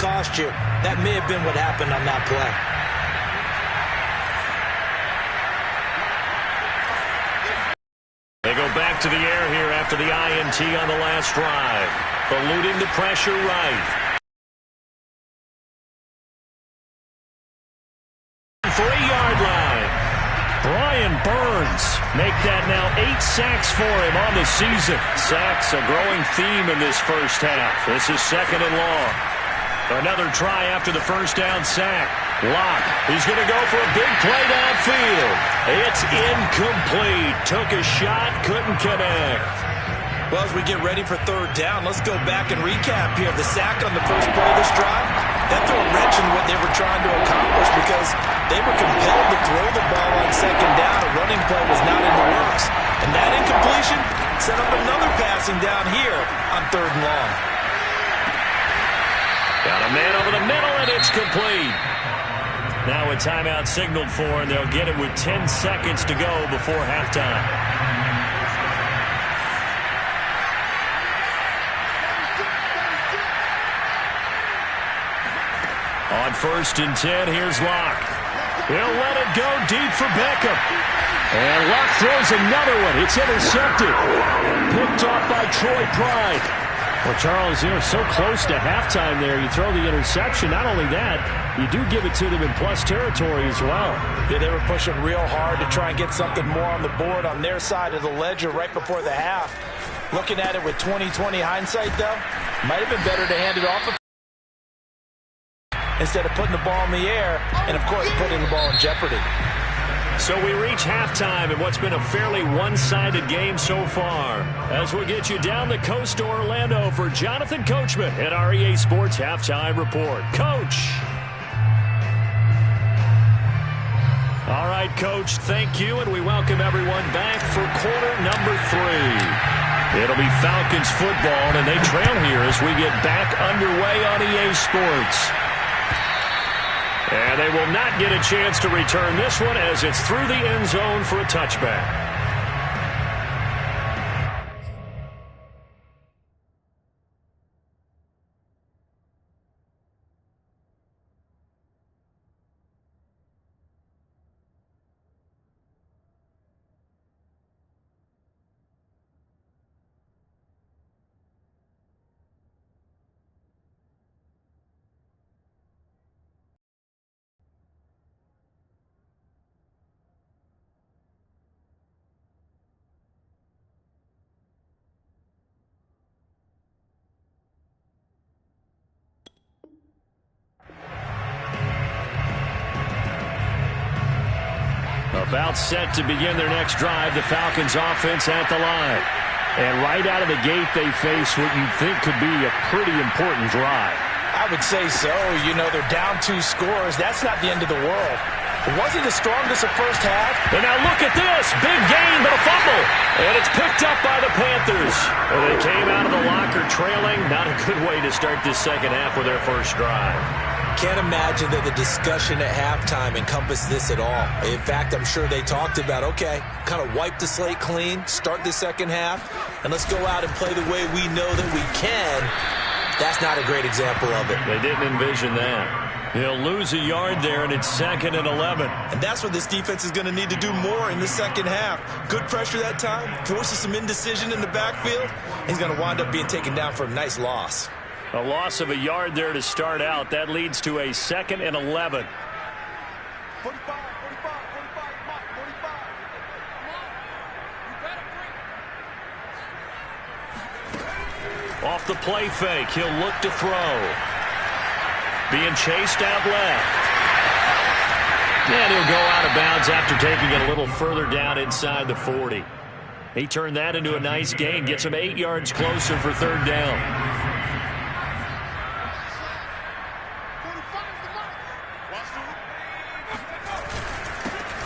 cost you. That may have been what happened on that play. They go back to the air here after the INT on the last drive. Eluding the pressure right. 3-yard line. Brian Burns make that now 8 sacks for him on the season. Sacks a growing theme in this first half. This is 2nd and long. Another try after the first down sack. Locke, he's going to go for a big play downfield. It's incomplete. Took a shot, couldn't connect. Well, as we get ready for 3rd down, let's go back and recap here. The sack on the first play of this drive, that threw a wrench in what they were trying to accomplish because they were compelled to throw the ball on 2nd down. A running play was not in the works. And that incompletion set up another passing down here on 3rd and long. Got a man over the middle, and it's complete. Now a timeout signaled for, and they'll get it with 10 seconds to go before halftime. On 1st and 10, here's Locke. He'll let it go deep for Beckham. And Locke throws another one. It's intercepted. Picked off by Troy Pride. Well, Charles, so close to halftime there. You throw the interception. Not only that, you do give it to them in plus territory as well. Yeah, they were pushing real hard to try and get something more on the board on their side of the ledger right before the half. Looking at it with 20/20 hindsight, though, might have been better to hand it off instead of putting the ball in the air and, of course, putting the ball in jeopardy. So we reach halftime in what's been a fairly one-sided game so far. As we get you down the coast to Orlando for Jonathan Coachman at our EA Sports Halftime Report. Coach. All right, Coach, thank you, and we welcome everyone back for quarter number 3. It'll be Falcons football, and they trail here as we get back underway on EA Sports. And they will not get a chance to return this one as it's through the end zone for a touchback. About set to begin their next drive, the Falcons offense at the line. And right out of the gate, they face what you'd think could be a pretty important drive. I would say so. They're down 2 scores. That's not the end of the world. It wasn't the strongest of first half. And now look at this. Big gain, but a fumble. And it's picked up by the Panthers. And they came out of the locker trailing. Not a good way to start this second half with their first drive. Can't imagine that the discussion at halftime encompassed this at all. In fact, I'm sure they talked about, okay, kind of wipe the slate clean, start the second half, and let's go out and play the way we know that we can. That's not a great example of it. They didn't envision that. He'll lose a yard there, and it's 2nd and 11. And that's what this defense is going to need to do more in the second half. Good pressure that time, forces some indecision in the backfield. He's going to wind up being taken down for a nice loss. A loss of a yard there to start out. That leads to a 2nd and 11. 45. Off the play fake, he'll look to throw. Being chased out left. And he'll go out of bounds after taking it a little further down inside the 40. He turned that into a nice gain, gets him 8 yards closer for 3rd down.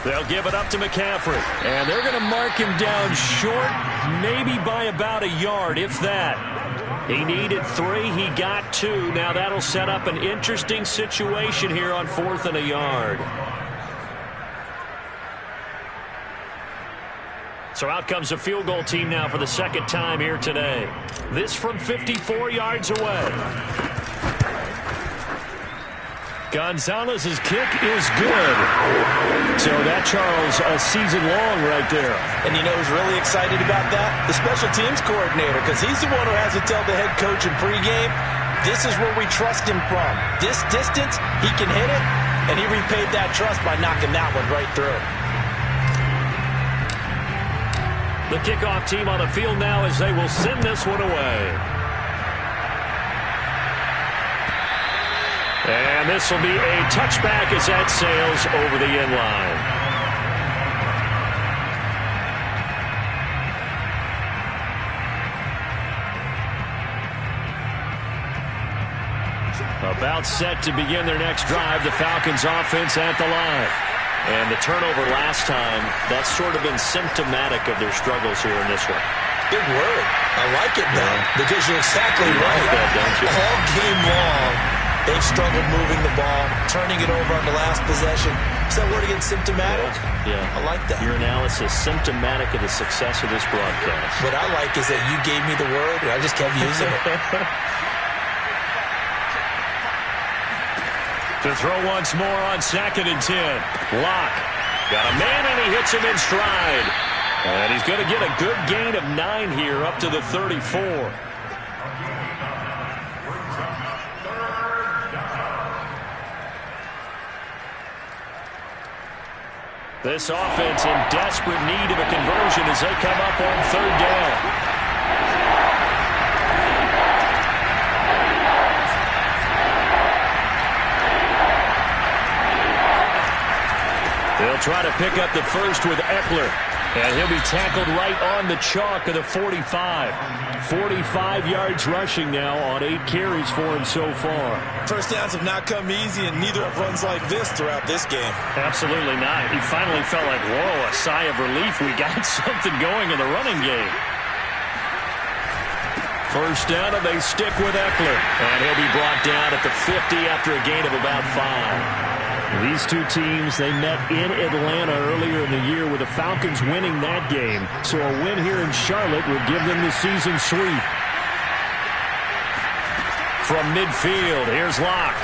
They'll give it up to McCaffrey. And they're going to mark him down short, maybe by about a yard, if that. He needed 3. He got 2. Now that'll set up an interesting situation here on 4th and a yard. So out comes a field goal team now for the second time here today. This from 54 yards away. Gonzalez's kick is good. So that, Charles, a season long right there. And you know who's really excited about that? The special teams coordinator, because he's the one who has to tell the head coach in pregame, this is where we trust him from. This distance, he can hit it, and he repaid that trust by knocking that one right through. The kickoff team on the field now as they will send this one away. And this will be a touchback as that sails over the end line. About set to begin their next drive, the Falcons offense at the line. And the turnover last time, that's sort of been symptomatic of their struggles here in this one. Good word. I like it, though, because you're exactly right. Don't you? All game long, they've struggled moving the ball, turning it over on the last possession. Is that word again, symptomatic? Yeah. I like that. Your analysis, symptomatic of the success of this broadcast. What I like is that you gave me the word, and I just kept using it. To throw once more on 2nd and 10. Locke got a man, and he hits him in stride. And he's going to get a good gain of 9 here up to the 34. This offense in desperate need of a conversion as they come up on 3rd down. They'll try to pick up the first with Eckler. And he'll be tackled right on the chalk of the 45. 45 yards rushing now on 8 carries for him so far. First downs have not come easy, and neither have runs like this throughout this game. Absolutely not. He finally felt like, whoa, a sigh of relief. We got something going in the running game. First down, and they stick with Eckler. And he'll be brought down at the 50 after a gain of about 5. These two teams, they met in Atlanta earlier in the year with the Falcons winning that game. So a win here in Charlotte would give them the season sweep. From midfield, here's Locke.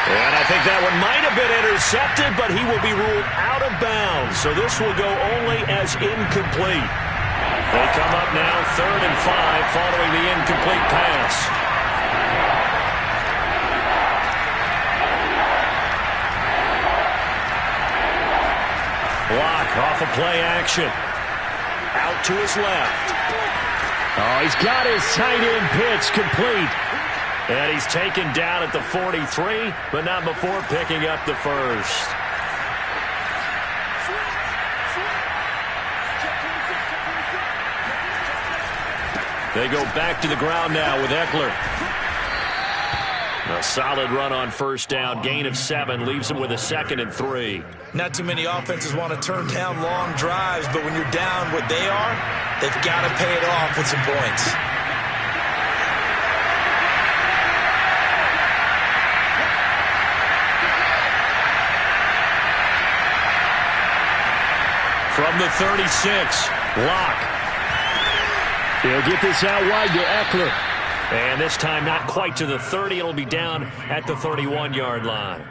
And I think that one might have been intercepted, but he will be ruled out of bounds. So this will go only as incomplete. They come up now 3rd and 5 following the incomplete pass. Locke off of play action. Out to his left. Oh, he's got his tight end pitch complete. And he's taken down at the 43, but not before picking up the first. They go back to the ground now with Eckler. A solid run on first down. Gain of 7 leaves him with a 2nd and 3. Not too many offenses want to turn down long drives, but when you're down what they are, they've got to pay it off with some points. From the 36, Locke. He'll get this out wide to Eckler. And this time not quite to the 30. It'll be down at the 31-yard line.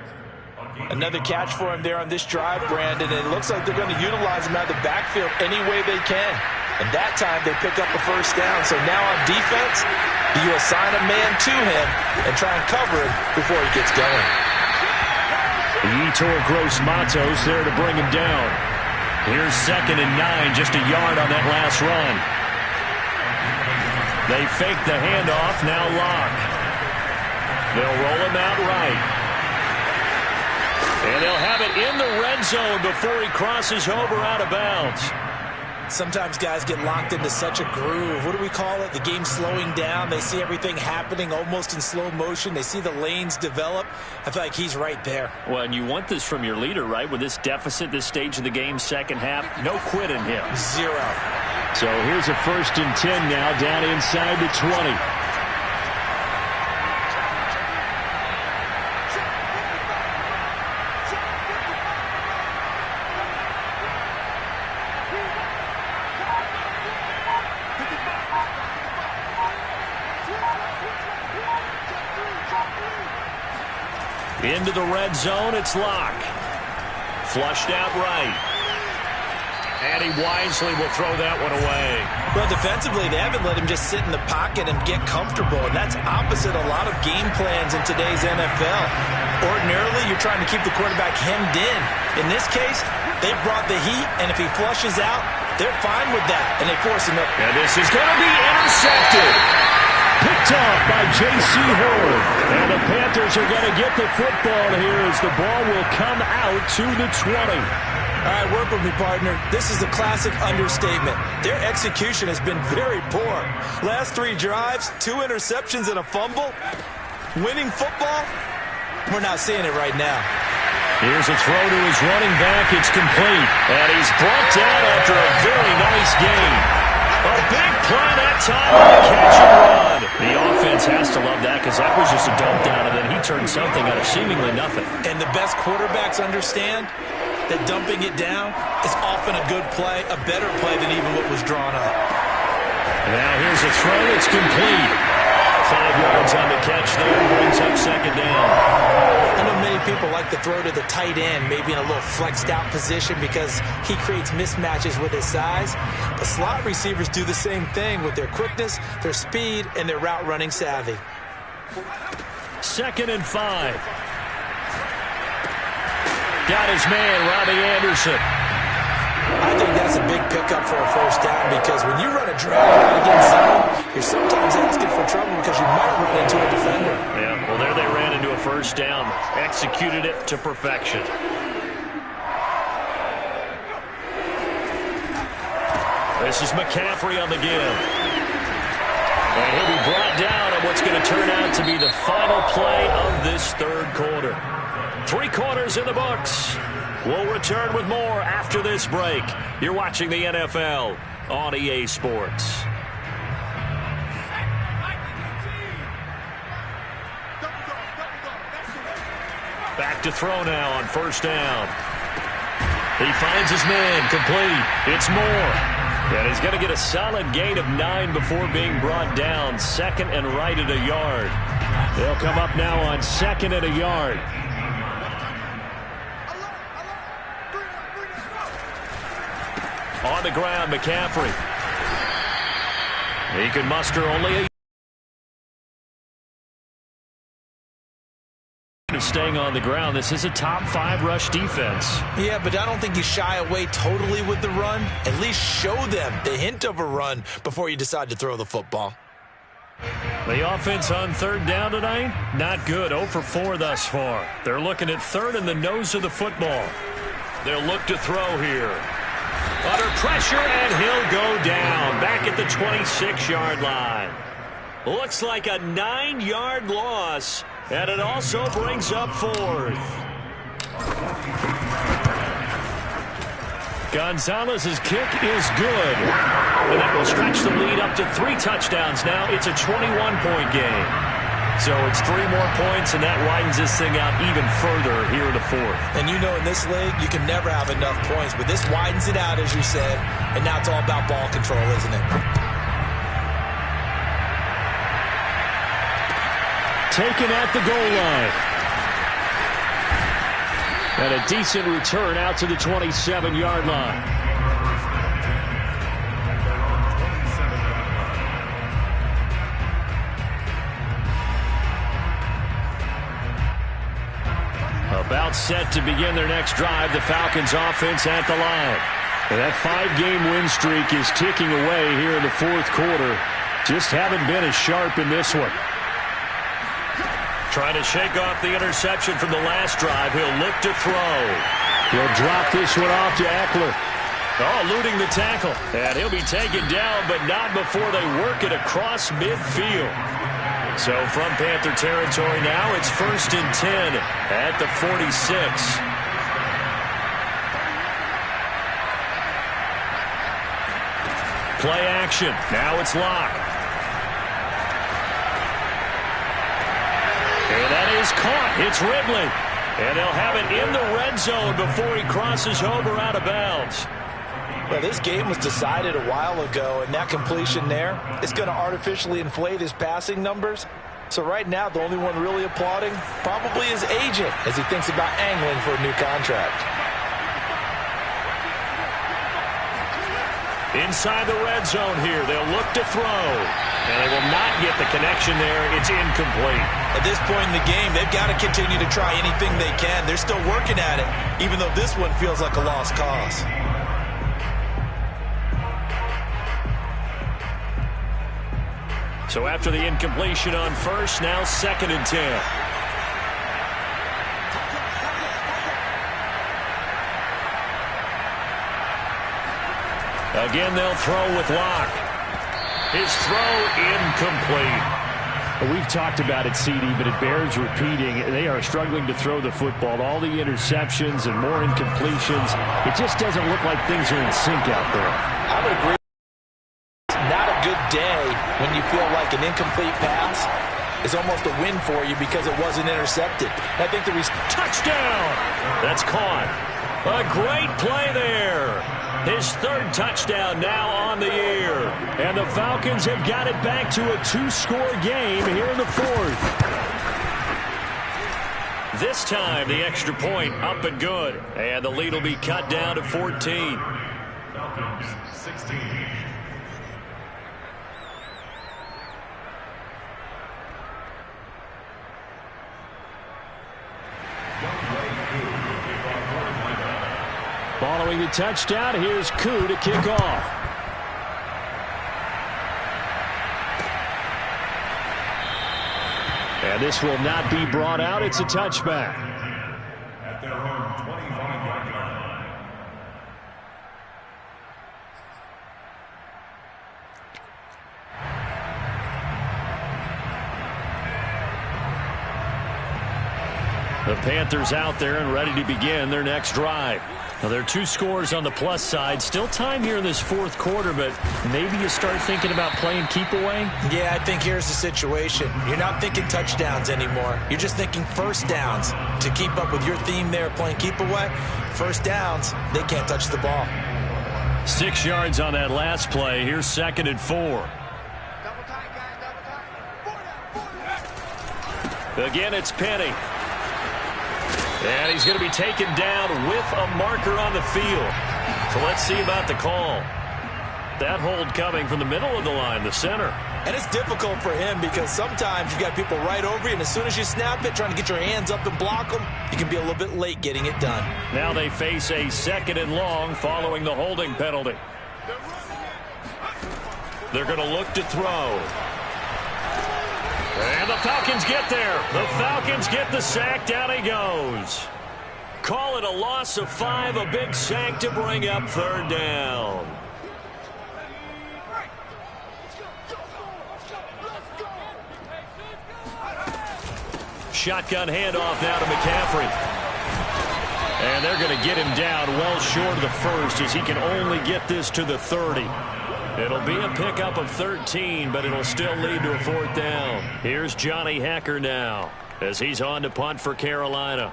Another catch for him there on this drive, Brandon. And it looks like they're going to utilize him out of the backfield any way they can. And that time they pick up a first down. So now on defense, you assign a man to him and try and cover him before he gets going. Yetur Gross-Matos there to bring him down. Here's 2nd and 9, just a yard on that last run. They fake the handoff, now Locke. They'll roll him out right. And they'll have it in the red zone before he crosses over out of bounds. Sometimes guys get locked into such a groove. What do we call it? The game's slowing down. They see everything happening almost in slow motion. They see the lanes develop. I feel like he's right there. Well, and you want this from your leader, right? With this deficit, this stage of the game, second half, no quit in him. 0. So here's a 1st and 10 now, down inside the 20. Into the red zone, it's Locke. Flushed out right. And he wisely will throw that one away. Well, defensively, they haven't let him just sit in the pocket and get comfortable, and that's opposite a lot of game plans in today's NFL. Ordinarily, you're trying to keep the quarterback hemmed in. In this case, they brought the heat, and if he flushes out, they're fine with that, and they force him up. And this is going to be intercepted. Picked off by J.C. Horn. And the Panthers are going to get the football here as the ball will come out to the 20. All right, work with me, partner. This is a classic understatement. Their execution has been very poor. Last 3 drives, 2 interceptions and a fumble. Winning football? We're not seeing it right now. Here's a throw to his running back. It's complete. And he's brought down after a very nice game. A big play that time on the catch and run. The offense has to love that because that was just a dump down, and then he turned something out of seemingly nothing. And the best quarterbacks understand that dumping it down is often a good play, a better play than even what was drawn up. Now here's a throw. It's complete. 5 yards on the catch there. Brings up second down. I know many people like to throw to the tight end, maybe in a little flexed out position because he creates mismatches with his size. But slot receivers do the same thing with their quickness, their speed, and their route running savvy. 2nd and 5. Got his man, Robbie Anderson. I think that's a big pickup for a first down because when you run a drag right against zone, you're sometimes asking for trouble because you might run into a defender. Yeah, well, there they ran into a first down. Executed it to perfection. This is McCaffrey on the give. And he'll be brought down on what's going to turn out to be the final play of this 3rd quarter. 3 quarters in the books. We'll return with more after this break. You're watching the NFL on EA Sports. Back to throw now on first down. He finds his man, complete. It's Moore. And he's going to get a solid gain of 9 before being brought down. 2nd and right at a yard. They'll come up now on 2nd and a yard. On the ground, McCaffrey. He can muster only a staying on the ground. This is a top 5 rush defense. Yeah, but I don't think you shy away totally with the run. At least show them the hint of a run before you decide to throw the football. The offense on 3rd down tonight, not good. 0 for 4 thus far. They're looking at 3rd in the nose of the football. They'll look to throw here. Under pressure, and he'll go down. Back at the 26-yard line. Looks like a 9-yard loss, and it also brings up 4th. Gonzalez's kick is good. And that will stretch the lead up to 3 touchdowns now. It's a 21-point game. So it's 3 more points, and that widens this thing out even further here in the 4th. And you know in this league, you can never have enough points, but this widens it out, as you said, and now it's all about ball control, isn't it? Taken at the goal line. And a decent return out to the 27-yard line. About set to begin their next drive, the Falcons offense at the line. And that 5-game win streak is ticking away here in the 4th quarter. Just haven't been as sharp in this one. Trying to shake off the interception from the last drive. He'll look to throw. He'll drop this one off to Eckler. Oh, eluding the tackle. And he'll be taken down, but not before they work it across midfield. So from Panther territory now, it's 1st and 10 at the 46. Play action. Now it's Locke. And that is caught. It's Ridley. And they'll have it in the red zone before he crosses over out of bounds. Well, this game was decided a while ago, and that completion there is going to artificially inflate his passing numbers. So right now, the only one really applauding probably his agent as he thinks about angling for a new contract. Inside the red zone here, they'll look to throw. And they will not get the connection there. It's incomplete. At this point in the game, they've got to continue to try anything they can. They're still working at it, even though this one feels like a lost cause. So after the incompletion on first, now 2nd and 10. Again, they'll throw with Locke. His throw incomplete. We've talked about it, CD, but it bears repeating. They are struggling to throw the football. All the interceptions and more incompletions. It just doesn't look like things are in sync out there. I would agree. It's not a good day when you feel like an incomplete pass is almost a win for you because it wasn't intercepted. I think touchdown. That's caught. A great play there. His 3rd touchdown now on the year. And the Falcons have got it back to a 2-score game here in the 4th. This time, the extra point up and good. And the lead will be cut down to 14. Falcons 16. Following the touchdown, here's Koo to kick off. And this will not be brought out. It's a touchback. At their own 25-yard line. The Panthers out there and ready to begin their next drive. Now, there are 2 scores on the plus side. Still time here in this 4th quarter, but maybe you start thinking about playing keep away? Yeah, I think here's the situation. You're not thinking touchdowns anymore. You're just thinking first downs. To keep up with your theme there, playing keep away, first downs, they can't touch the ball. 6 yards on that last play. Here's 2nd and 4. Again, it's Penny. And he's going to be taken down with a marker on the field. So let's see about the call. That hold coming from the middle of the line, the center. And it's difficult for him because sometimes you got people right over you, and as soon as you snap it, trying to get your hands up and block them, you can be a little bit late getting it done. Now they face a 2nd and long following the holding penalty. They're going to look to throw. And the Falcons get there. The Falcons get the sack. Down he goes. Call it a loss of 5, a big sack to bring up 3rd down. Shotgun handoff now to McCaffrey. And they're going to get him down well short of the 1st as he can only get this to the 30. It'll be a pickup of 13, but it'll still lead to a 4th down. Here's Johnny Hekker now as he's on to punt for Carolina.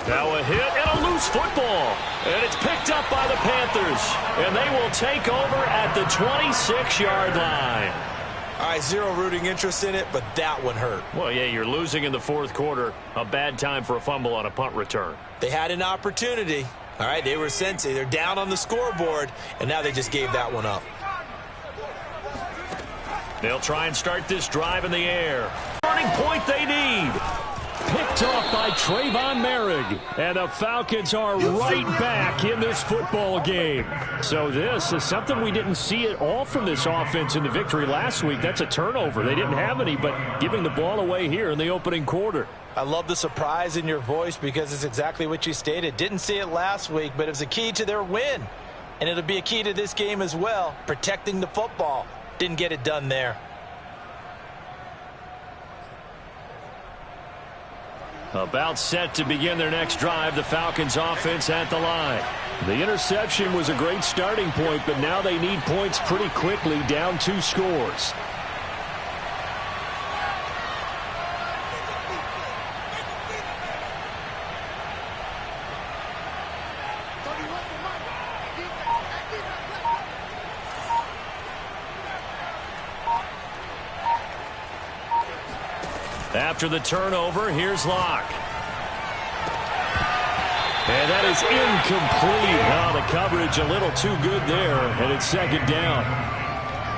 Now a hit and a loose football. And it's picked up by the Panthers. And they will take over at the 26-yard line. All right, zero rooting interest in it, but that one hurt. Well, yeah, you're losing in the 4th quarter. A bad time for a fumble on a punt return. They had an opportunity. All right, they were sensing. They're down on the scoreboard, and now they just gave that one up. They'll try and start this drive in the air. Turning point they need. Picked off by Trayvon Merrick. And the Falcons are right back in this football game. So this is something we didn't see at all from this offense in the victory last week. That's a turnover. They didn't have any, but giving the ball away here in the opening quarter. I love the surprise in your voice because it's exactly what you stated. Didn't see it last week, but it was a key to their win. And it'll be a key to this game as well, protecting the football. Didn't get it done there. About set to begin their next drive, the Falcons offense at the line. The interception was a great starting point, but now they need points pretty quickly, down 2 scores. After the turnover, here's Locke. And that is incomplete. Oh, the coverage a little too good there, and it's second down.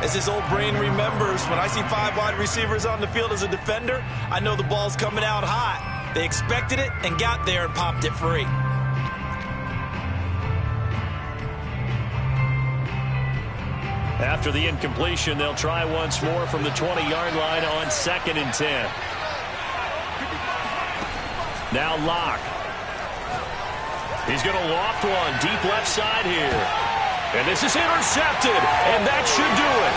As his old brain remembers, when I see 5 wide receivers on the field as a defender, I know the ball's coming out hot. They expected it and got there and popped it free. After the incompletion, they'll try once more from the 20-yard line on 2nd and 10. Now Locke. He's going to loft one deep left side here. And this is intercepted, and that should do it.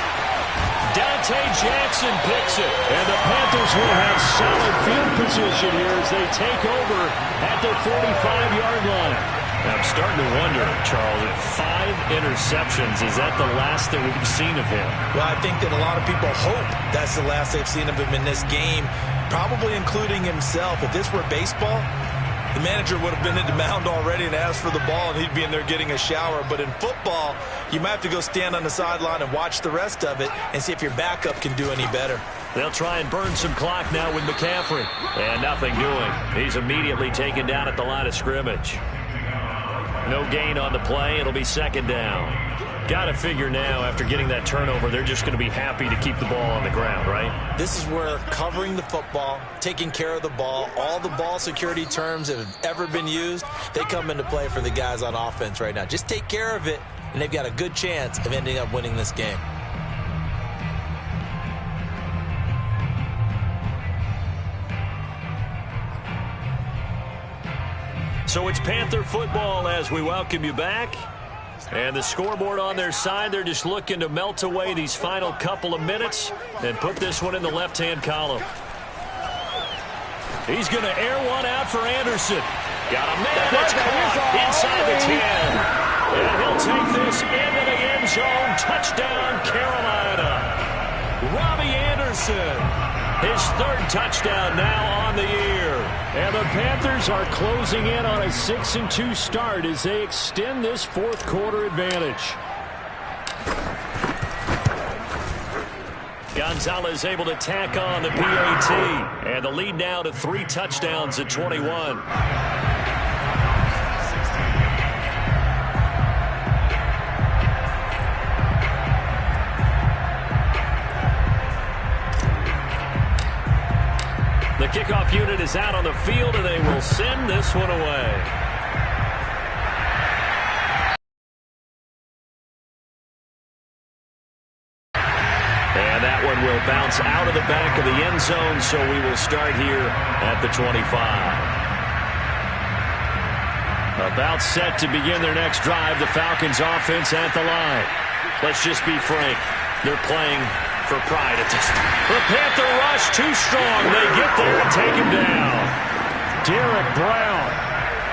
Dante Jackson picks it, and the Panthers will have solid field position here as they take over at their 45-yard line. I'm starting to wonder, Charles, if 5 interceptions, is that the last that we've seen of him? Well, I think that a lot of people hope that's the last they've seen of him in this game, probably including himself. If this were baseball, the manager would have been at the mound already and asked for the ball, and he'd be in there getting a shower. But in football, you might have to go stand on the sideline and watch the rest of it and see if your backup can do any better. They'll try and burn some clock now with McCaffrey. And nothing doing. He's immediately taken down at the line of scrimmage. No gain on the play. It'll be second down. Got to figure now, after getting that turnover, they're just going to be happy to keep the ball on the ground, right? This is where covering the football, taking care of the ball, all the ball security terms that have ever been used, they come into play for the guys on offense right now. Just take care of it, and they've got a good chance of ending up winning this game. So it's Panther football as we welcome you back. And the scoreboard on their side, they're just looking to melt away these final couple of minutes and put this one in the left-hand column. He's going to air one out for Anderson. Got a man that's caught inside the 10. And he'll take this into the end zone. Touchdown, Carolina. Robbie Anderson. His 3rd touchdown now on the year. And the Panthers are closing in on a 6-2 start as they extend this 4th quarter advantage. Gonzalez able to tack on the PAT. And the lead now to 3 touchdowns at 21. The kickoff unit is out on the field, and they will send this one away. And that one will bounce out of the back of the end zone, so we will start here at the 25. About set to begin their next drive, the Falcons offense at the line. Let's just be frank. They're playing for pride at this time. The Panther rush too strong. They get there and take him down. Derek Brown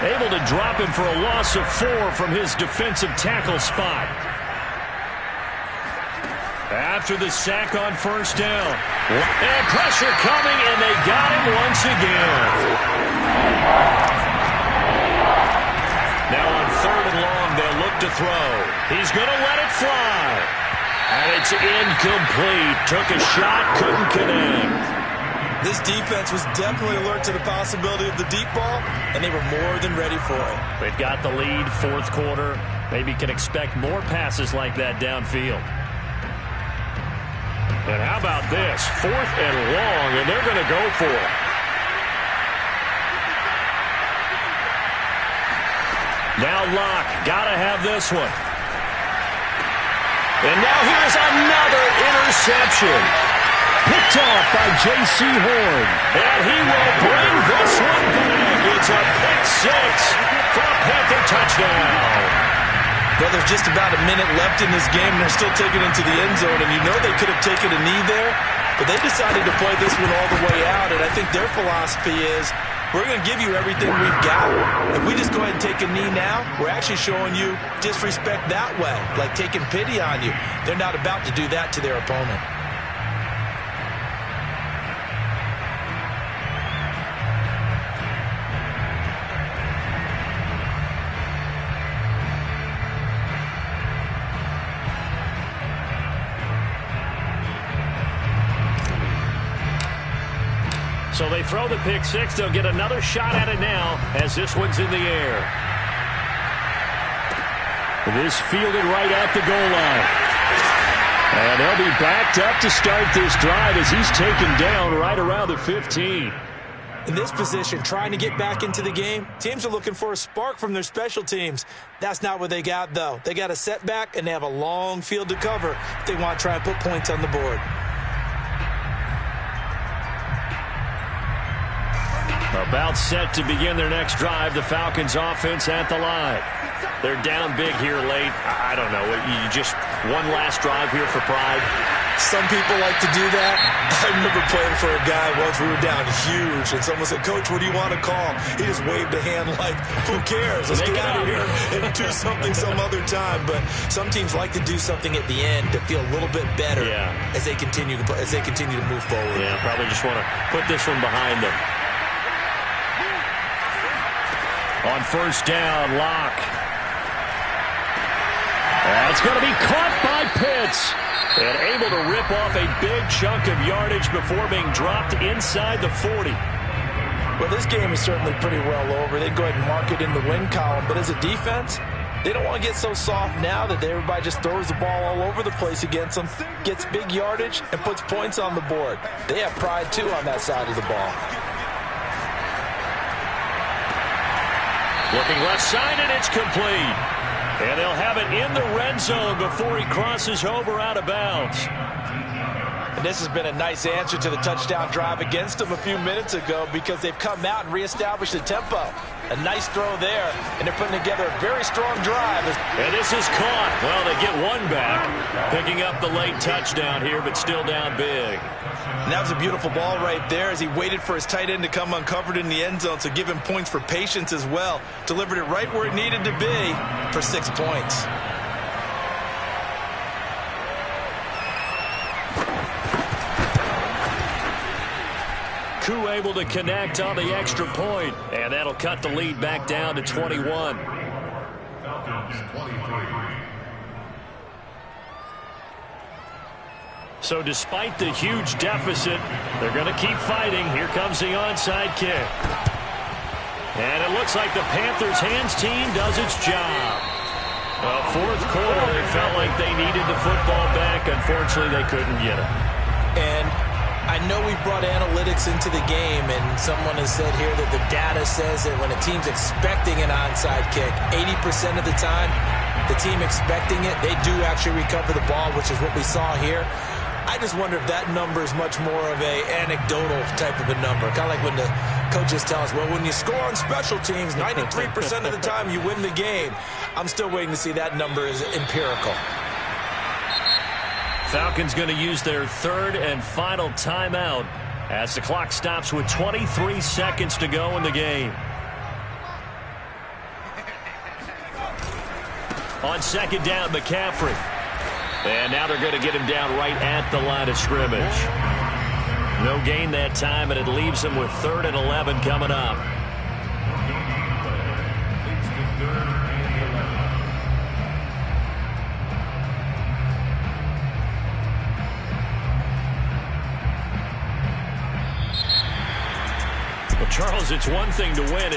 able to drop him for a loss of 4 from his defensive tackle spot. After the sack on 1st down. And pressure coming, and they got him once again. Now on 3rd and long, they'll look to throw. He's going to let it fly. And it's incomplete. Took a shot, couldn't connect. This defense was definitely alert to the possibility of the deep ball, and they were more than ready for it. They've got the lead, 4th quarter. Maybe can expect more passes like that downfield. And how about this? 4th and long, and they're going to go for it. Now Locke, got to have this one. And now here's another interception. Picked off by J.C. Horn. And he will bring this one back. It's a pick 6 for a Panther touchdown. Well, there's just about a minute left in this game, and they're still taking it to the end zone. And you know they could have taken a knee there, but they decided to play this one all the way out. And I think their philosophy is, we're going to give you everything we've got. If we just go ahead and take a knee now, we're actually showing you disrespect that way, like taking pity on you. They're not about to do that to their opponent. So they throw the pick six. They'll get another shot at it now as this one's in the air. This fielded right at the goal line. And they'll be backed up to start this drive as he's taken down right around the 15. In this position, trying to get back into the game, teams are looking for a spark from their special teams. That's not what they got, though. They got a setback, and they have a long field to cover if they want to try and put points on the board. About set to begin their next drive, the Falcons offense at the line. They're down big here late. I don't know. You just one last drive here for pride. Some people like to do that. I remember playing for a guy once. We were down huge, and someone said, "Coach, what do you want to call?" He just waved a hand like, "Who cares? Let's get out of here and do something some other time." But some teams like to do something at the end to feel a little bit better as they continue to move forward. Yeah, probably just want to put this one behind them. On first down, Locke. That's going to be caught by Pitts. And able to rip off a big chunk of yardage before being dropped inside the 40. Well, this game is certainly pretty well over. They'd go ahead and mark it in the win column. But as a defense, they don't want to get so soft now that everybody just throws the ball all over the place against them, gets big yardage, and puts points on the board. They have pride, too, on that side of the ball. Looking left side, and it's complete. And they'll have it in the red zone before he crosses over out of bounds. And this has been a nice answer to the touchdown drive against them a few minutes ago because they've come out and reestablished the tempo. A nice throw there, and they're putting together a very strong drive. And this is caught. Well, they get one back, picking up the late touchdown here, but still down big. And that was a beautiful ball right there as he waited for his tight end to come uncovered in the end zone, so give him points for patience as well. Delivered it right where it needed to be for 6 points. Koo able to connect on the extra point, and that'll cut the lead back down to 21. Falcons 23. So despite the huge deficit, they're going to keep fighting. Here comes the onside kick. And it looks like the Panthers' hands team does its job. Fourth quarter, they felt like they needed the football back. Unfortunately, they couldn't get it. And I know we brought analytics into the game, and someone has said here that the data says that when a team's expecting an onside kick, 80% of the time, the team expecting it, they do actually recover the ball, which is what we saw here. I just wonder if that number is much more of a anecdotal type of a number. Kind of like when the coaches tell us, well, when you score on special teams, 93% of the time you win the game. I'm still waiting to see that number is empirical. Falcons going to use their third and final timeout as the clock stops with 23 seconds to go in the game. On second down, McCaffrey. And now they're going to get him down right at the line of scrimmage. No gain that time, and it leaves them with 3rd and 11 coming up. Well, Charles, it's one thing to win.